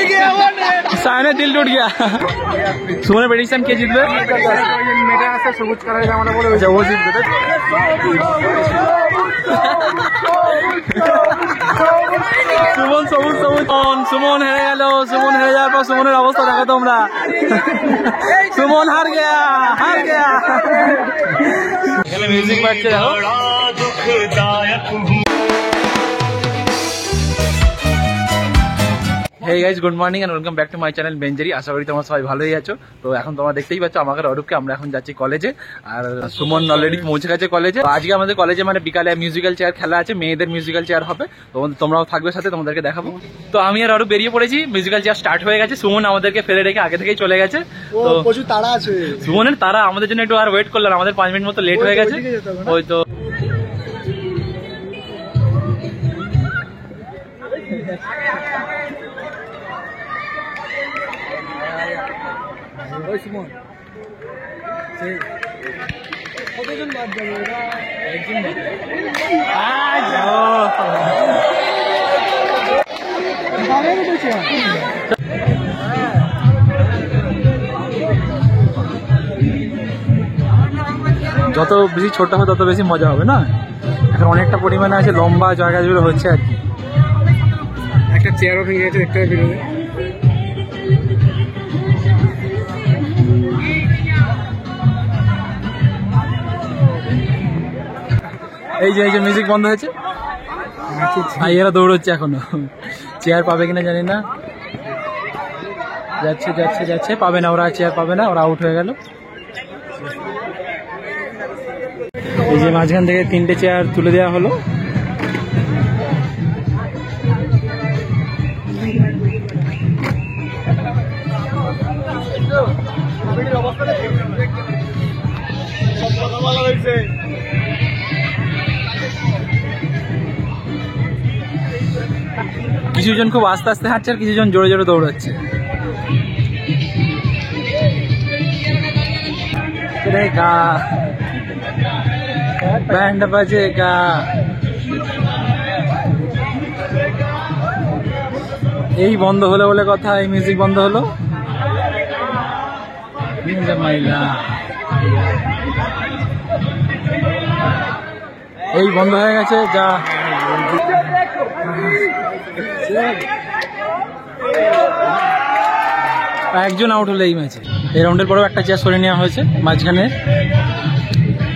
सायने दिल टूट गया। सुमन प्रेडिक्शन के जीतবে? মেটা আছে সবুজ কালারের আমরা বলে अच्छा वो जीतবে। সুমন সবুজ সবুজ সুমন হেরে গেল। সুমন হেরে যাওয়ার পর সুমনের অবস্থা দেখো তোমরা। সুমন হার গেয়া হার গেয়া। এখানে মিউজিক বাজছে দেখো। Hey guys, good morning and welcome back to my channel বেঞ্জারি। আশা করি তোমরা সবাই ভালোই আছো। তো এখন তোমরা দেখতেই পাচ্ছ আমাকে অরূপকে, আমরা এখন যাচ্ছি কলেজে, আর সুমন অলরেডি পৌঁছে গেছে কলেজে। আজকে আমাদের কলেজে মানে বিকালে মিউজিক্যাল চেয়ার খেলা আছে, মেয়েদের মিউজিক্যাল চেয়ার হবে, তোমরাও থাকবে সাথে, তোমাদেরকে দেখাবো। তো আমি আর অরূপ বেরিয়ে পড়েছি, মিউজিক্যাল চেয়ার স্টার্ট হয়ে গেছে। সুমন আমাদেরকে ফেলে রেখে আগে থেকেই চলে গেছে। তো প্রচুর তাড়া আছে সুমনের তারা, আমাদের জন্য একটু আর ওয়েট করলাম, আমাদের 5 মিনিট মতো লেট হয়ে গেছে। ওই তো কতজন বাদ যাবে ওরা? একজন যত বেশি ছোট হবে তত বেশি মজা হবে না। এখন অনেকটা পরিমাণে আছে, লম্বা জায়গা জুড়ে হচ্ছে আর কি। একটা চেয়ারও ভেঙে গেছে দেখতে পাবি। এই যে মিউজিক বন্ধ হয়েছে, এরা দৌড়চ্ছে এখনো। চেয়ার পাবে কিনা জানি না। যাচ্ছে যাচ্ছে যাচ্ছে, পাবে না ওরা, চেয়ার পাবে না, ওরা আউট হয়ে গেল। এই যে মাঝখান থেকে 3টে চেয়ার তুলে দেওয়া হলো। কিছুজন খুব আস্তে আস্তে হাঁটছে আর কিছুজন জোরে জোরে দৌড়াচ্ছে। ব্যান্ড বাজেগা। এই বন্ধ হলো বলে কথা, এই মিউজিক বন্ধ হলো। এই বন্ধ হয়ে গেছে যা। একজন আউট হলো এই ম্যাচে। এই রাউন্ডের পরেও একটা চেয়ার সরিয়ে নেওয়া হয়েছে মাঝখানে।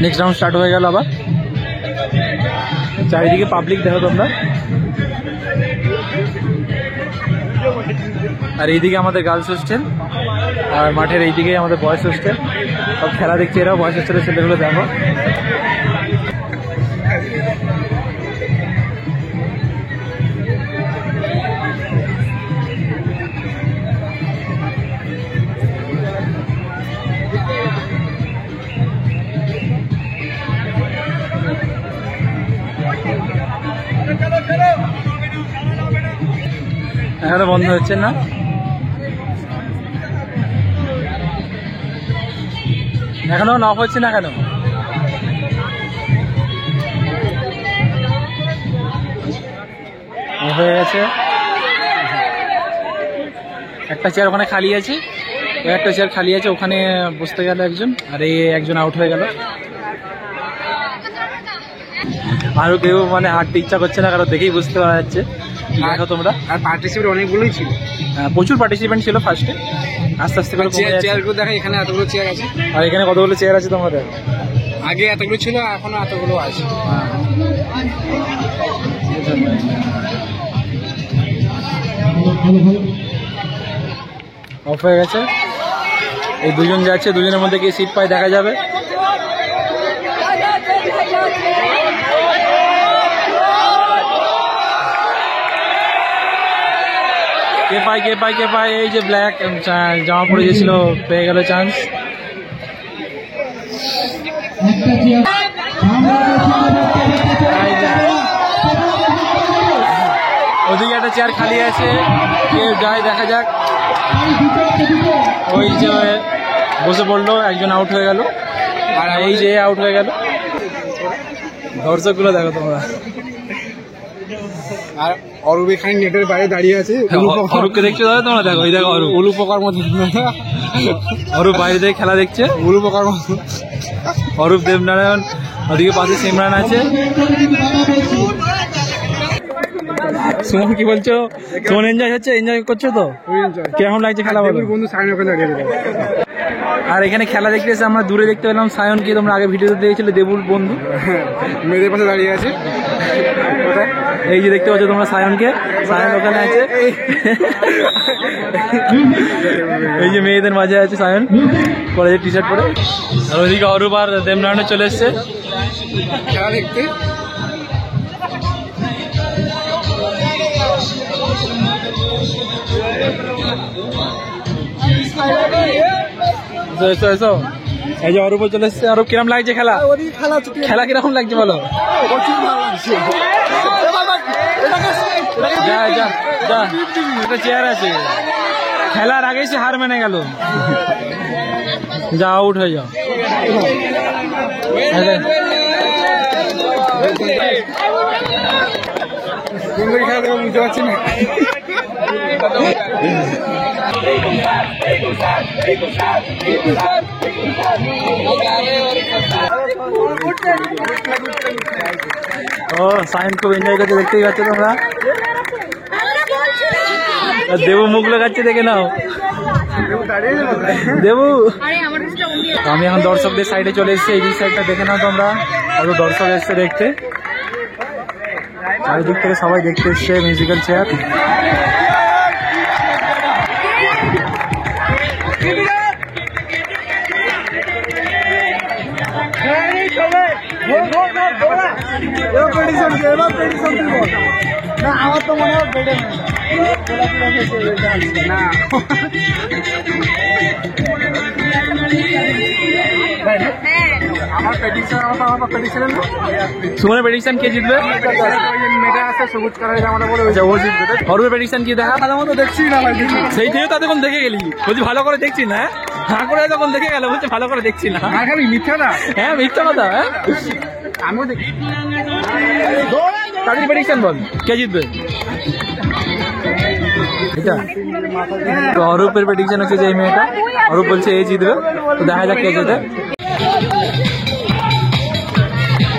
নেক্সট রাউন্ড স্টার্ট হয়ে গেল আবার। চারিদিকে পাবলিক দেখো তোমরা। আর এইদিকে আমাদের গার্লস হোস্টেল, আর মাঠের এইদিকে আমাদের বয়েজ হোস্টেল। সব খেলা দেখছে এরাও, বয়েজ হোস্টেলের ছেলেগুলো দেখো। এখনো বন্ধ হচ্ছে না। এখনো অফ হচ্ছে না কেন? হয়ে গেছে। একটা চেয়ার ওখানে খালি আছে, ওই একটা চেয়ার খালি আছে, ওখানে বসতে গেল একজন, আর এই একজন আউট হয়ে গেল। আরো কেউ মানে হাঁটতে ইচ্ছা করছে না, কারণ দেখেই বুঝতে পারা যাচ্ছে। দেখো তোমরা, আর পার্টিসিপেন্ট অনেকগুলোই ছিল। প্রচুর পার্টিসিপেন্ট ছিল ফার্স্টে, আস্তে আস্তে করে চেয়ারগুলো দেখো, এখানে এতগুলো চেয়ার আছে, আর এখানে কতগুলো চেয়ার আছে তোমরা দেখো। আগে এতগুলো ছিল, এখনো এতগুলো আছে। অফ হয়ে গেছে। এই দুজন যাচ্ছে, দুজনের মধ্যে কি সিট পায় দেখা যাবে। কে পায় এই যে ব্ল্যাক জামা পরে গেছিল, পেয়ে গেল চান্স। ওদিকে একটা চেয়ার খালি আছে, কে যায় দেখা যাক। ওই যে বসে পড়লো, একজন আউট হয়ে গেল, আর এই যে আউট হয়ে গেল। দর্শকগুলো দেখো তোমরা। আর অরূপ এখানে নেটের বাইরে দাঁড়িয়ে আছে। অরূপকে দেখছো দাদা তোমরা? দেখো, এই দেখো অরূপ, উলু পোকার মতো। অরূপ বাইরে থেকে খেলা দেখছে, উলু পোকার মতো। অরূপ দেবনারায়ণ, ওদিকে পাশে সিমরান আছে। সুমন কি বলছো? সুমন এনজয় হচ্ছে? এনজয় করছো তো? কেমন লাগছে খেলা বলো? বন্ধু সাইন ওখানে দাঁড়িয়ে দিল। আর এখানে খেলা দেখতে এসে আমরা দূরে দেখতে পেলাম সায়নকে, তোমরা আগে ভিডিওতে দেখেছিলে, দেবুর বন্ধু, মেয়েদের পাশে দাঁড়িয়ে আছে। এই যে দেখতে পাচ্ছ তোমরা সায়নকে, সায়ন ওখানে আছে, এই যে মেয়েদের মাঝে আছে সায়ন কলেজের টি শার্ট পরে। আর ওইদিকে অরূপ আর দেবনারায়ণ চলে এসছে খেলা দেখতে। এসো এসো, এই যে অরূপ চলে এসছে। অরূপ কিরম লাগছে খেলা? খেলা কিরকম লাগছে বলো? যা যা যা, একটা চেয়ার আছে, খেলার আগেই সে হার মেনে গেল। যা, আউট হয়ে যাও। খেলা দেখে বুঝতে পারছি না। ও সায়ন খুব এনজয় করছে, দেখতেই পাচ্ছ তোমরা। দেবু মুখ লাগাচ্ছে, দেখে নাও দেবু। আমি এখন দর্শকদের সাইডে চলে এসেছি, এই সাইডটা দেখে নাও তোমরা, কত দর্শক এসছে দেখতে। চারিদিক থেকে সবাই দেখতে এসছে মিউজিক্যাল চেয়ার। আমার তো মনে হয় বেড়ে না। আমার প্রেডিকশন, আমার প্রেডিকশন, সুমনের প্রেডিকশন কে জিতবে? মেয়েটা আছে সবুজ কালারের জামাটা পরে, ও জিতবে। অরূপের প্রেডিকশন কি? দেখা ভালো মতো দেখছি না ভাই। সেই থেকে তো তখন দেখে গেলি, বলছি ভালো করে দেখছি না, হ্যাঁ করে তখন দেখে গেল, বলছে ভালো করে দেখছি না। খালি মিথ্যা না? হ্যাঁ মিথ্যা কথা। হ্যাঁ আমিও দেখি। তাদের প্রেডিকশন বল, কে জিতবে? এটা তো অরূপের প্রেডিকশন হচ্ছে যে এই মেয়েটা, অরূপ বলছে এই জিতবে, তো দেখা যাক কে জিতে।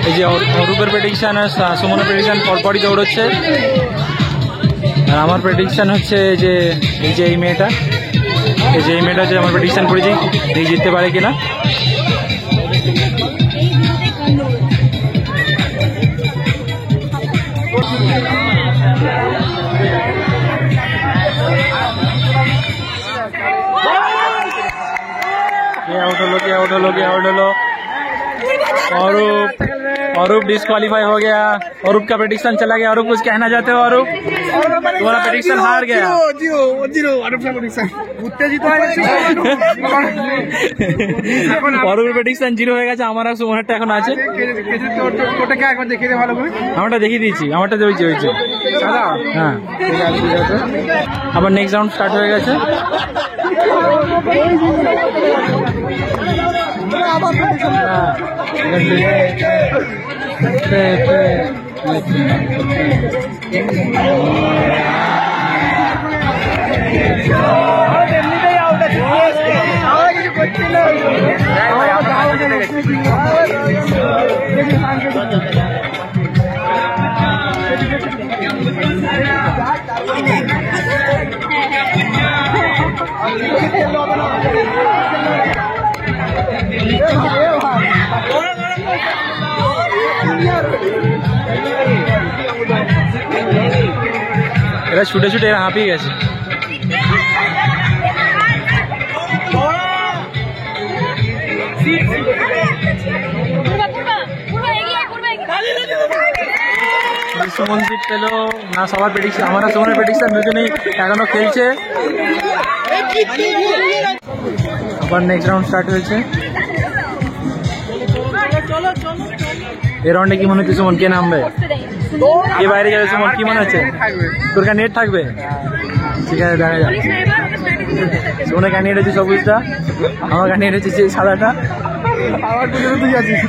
এই যে অরূপের প্রেডিকশন আর সুমনের প্রেডিকশন পরপরই দৌড়চ্ছে। আর আমার প্রেডিকশন হচ্ছে যে এই যে এই মেয়েটা, এই যে এই মেয়েটা হচ্ছে আমার প্রেডিকশন করেছি, এই জিততে পারে কিনা। आउट हलो औरूप डिस्क्वालीफाई हो गया। औरूप का प्रेडिक्शन चला गया। औरूप कुछ कहना चाहते हो? औरूप तुम्हारा प्रेडिक्शन हार गया। औरूप प्रेडिक्शन 0 হয়ে গেছে। আমার আর সুমনেরটা এখন আছে। আমারটা দেখিয়ে দিয়েছি, আমারটা হয়েছে হ্যাঁ। আবার নেক্সট রাউন্ড স্টার্ট হয়ে গেছে। এরা ছুটে ছুটে এরা হাঁপিয়ে গেছে। সুমন জিত পেল না? সবার প্রেডিকশন, আমার সুমনের প্রেডিকশন দুজনেই এখনো খেলছে। আবার নেক্সট রাউন্ড স্টার্ট হয়েছে। এই রাউন্ডে কি মনে হচ্ছে সুমন কে নামবে? কে বাইরে যাবে সুমন কি মনে হচ্ছে? তোর কাছে নেট থাকবে? ঠিক আছে দেখা যাক। সুমনের কাছে নেট হচ্ছে সবুজটা, আমার কাছে নেট হচ্ছে সাদাটা। আমার তুই আছিস।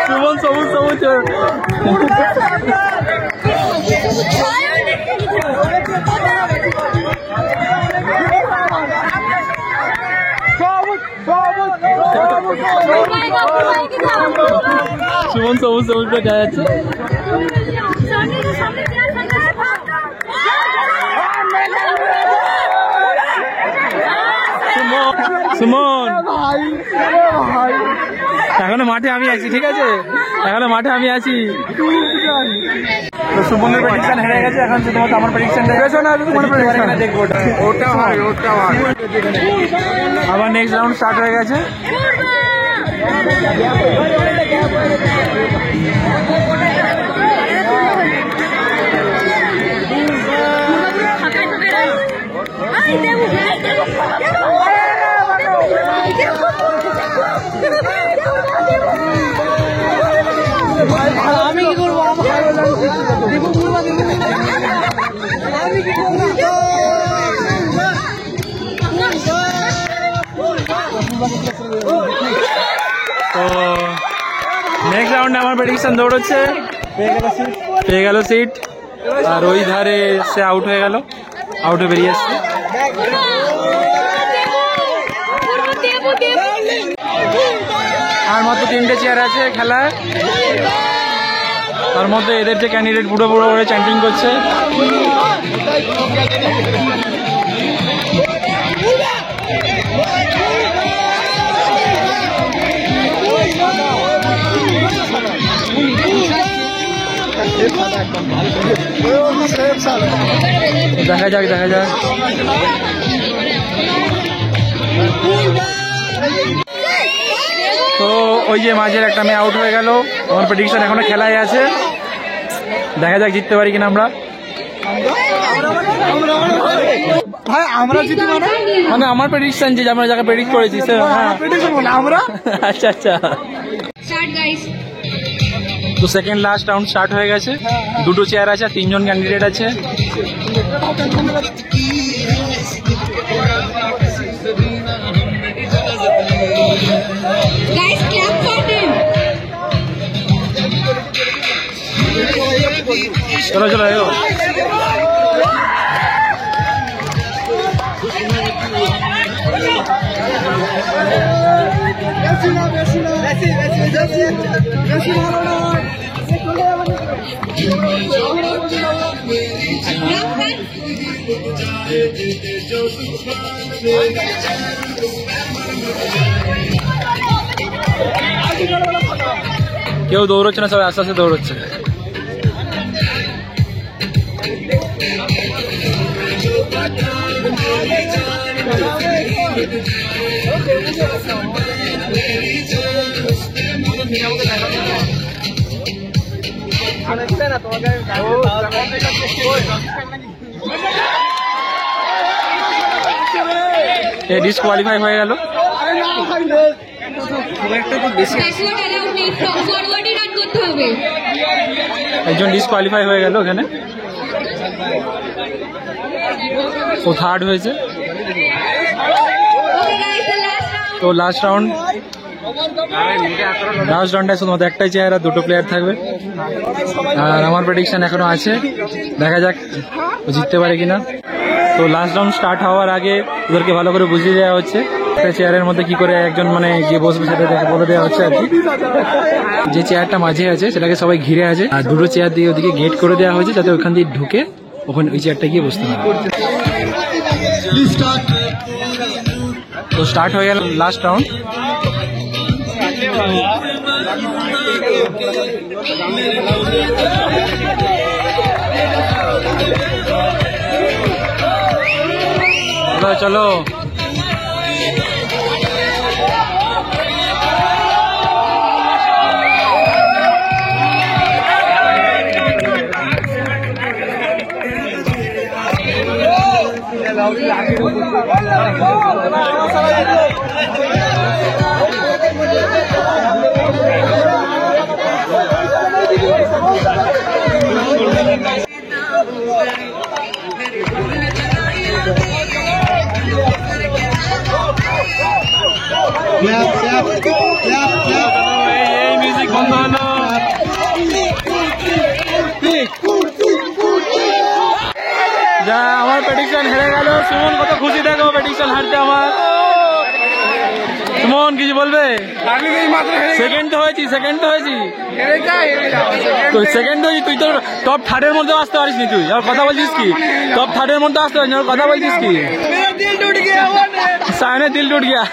সুমন সবুজ সবুজ সুমন সবুজ সবুজ দেখা যাচ্ছে। সুমন এখনো মাঠে আমি আছি, ঠিক আছে, এখনো মাঠে আমি আছি। তো সুমনের প্রেডিকশন হেরে গেছে, এখন শুধুমাত্র আমার প্রেডিকশন দেখেছো না, তোমার প্রেডিকশন দেখবো। ওটা হয়, ওটা হয়। আবার নেক্সট রাউন্ড স্টার্ট হয়ে গেছে। আমি কি করবো? তো নেক্সট রাউন্ডে আমার প্রেডিকশন দৌড়চ্ছে, পেয়ে গেল সিট, আর ওই ধারে সে আউট হয়ে গেল, আউটে বেরিয়ে এসছে। আর মাত্র 3টে চেয়ার আছে খেলায়, তার মধ্যে এদের যে ক্যান্ডিডেট পুরো পুরো করে চ্যান্টিং করছে। দেখা যাক দেখা যাক। তো ওই যে মাঝের একটা মেয়ে আউট হয়ে গেল, আমার প্রেডিকশন এখনো খেলায় আছে, দেখা যাক জিততে পারি কিনা আমরা। ভাই আমরা জিতি মানে আমার প্রেডিকশন যে আমরা যাকে প্রেডিক্ট করেছি আমরা। আচ্ছা আচ্ছা। তো সেকেন্ড লাস্ট রাউন্ড স্টার্ট হয়ে গেছে, 2টো চেয়ার আছে, 3জন ক্যান্ডিডেট আছে। চলো চলো এগো। কেউ দৌড়চ্ছে না, সবাই আস্তে আস্তে দৌড়চ্ছে। ডিসকোয়ালিফাই হয়ে গেল। একজন ডিসকোয়ালিফাই হয়ে গেল এখানে, ও থার্ড হয়েছে। তো লাস্ট রাউন্ডে শুধুমাত্র একটাই চেয়ার আর 2টো প্লেয়ার থাকবে। আর আমার প্রেডিকশন এখনো আছে, দেখা যাক জিততে পারে কিনা। তো লাস্ট রাউন্ড স্টার্ট হওয়ার আগে ওদেরকে ভালো করে বুঝিয়ে দেওয়া হচ্ছে একটা চেয়ারের মধ্যে কি করে একজন মানে গিয়ে বসবে, সেটা বলে দেওয়া হচ্ছে আর কি। যে চেয়ারটা মাঝে আছে সেটাকে সবাই ঘিরে আছে, আর 2টো চেয়ার দিয়ে ওদিকে গেট করে দেওয়া হয়েছে যাতে ওখান দিয়ে ঢুকে ওখানে ওই চেয়ারটা গিয়ে বসতে পারে। তো স্টার্ট হয়ে গেল লাস্ট রাউন্ড। চলো এই মিউজিক বন্ধ হলো। যা আমার প্রেডিকশন হেরে গেল। সুমন কত খুশি দেখো প্রেডিকশন হারতে আমার। সুমন কিছু বলবে? সেকেন্ড তো হয়েছি তো সেকেন্ড হয়েছি। তুই তো টপ থার্ডের মধ্যে আসতে পারিস নি। তুই আর কথা বলছিস কি? টপ থার্ডের মধ্যে আসতে পারিস না, কথা বলছিস কি? সায়নের দিল টুট গিয়া।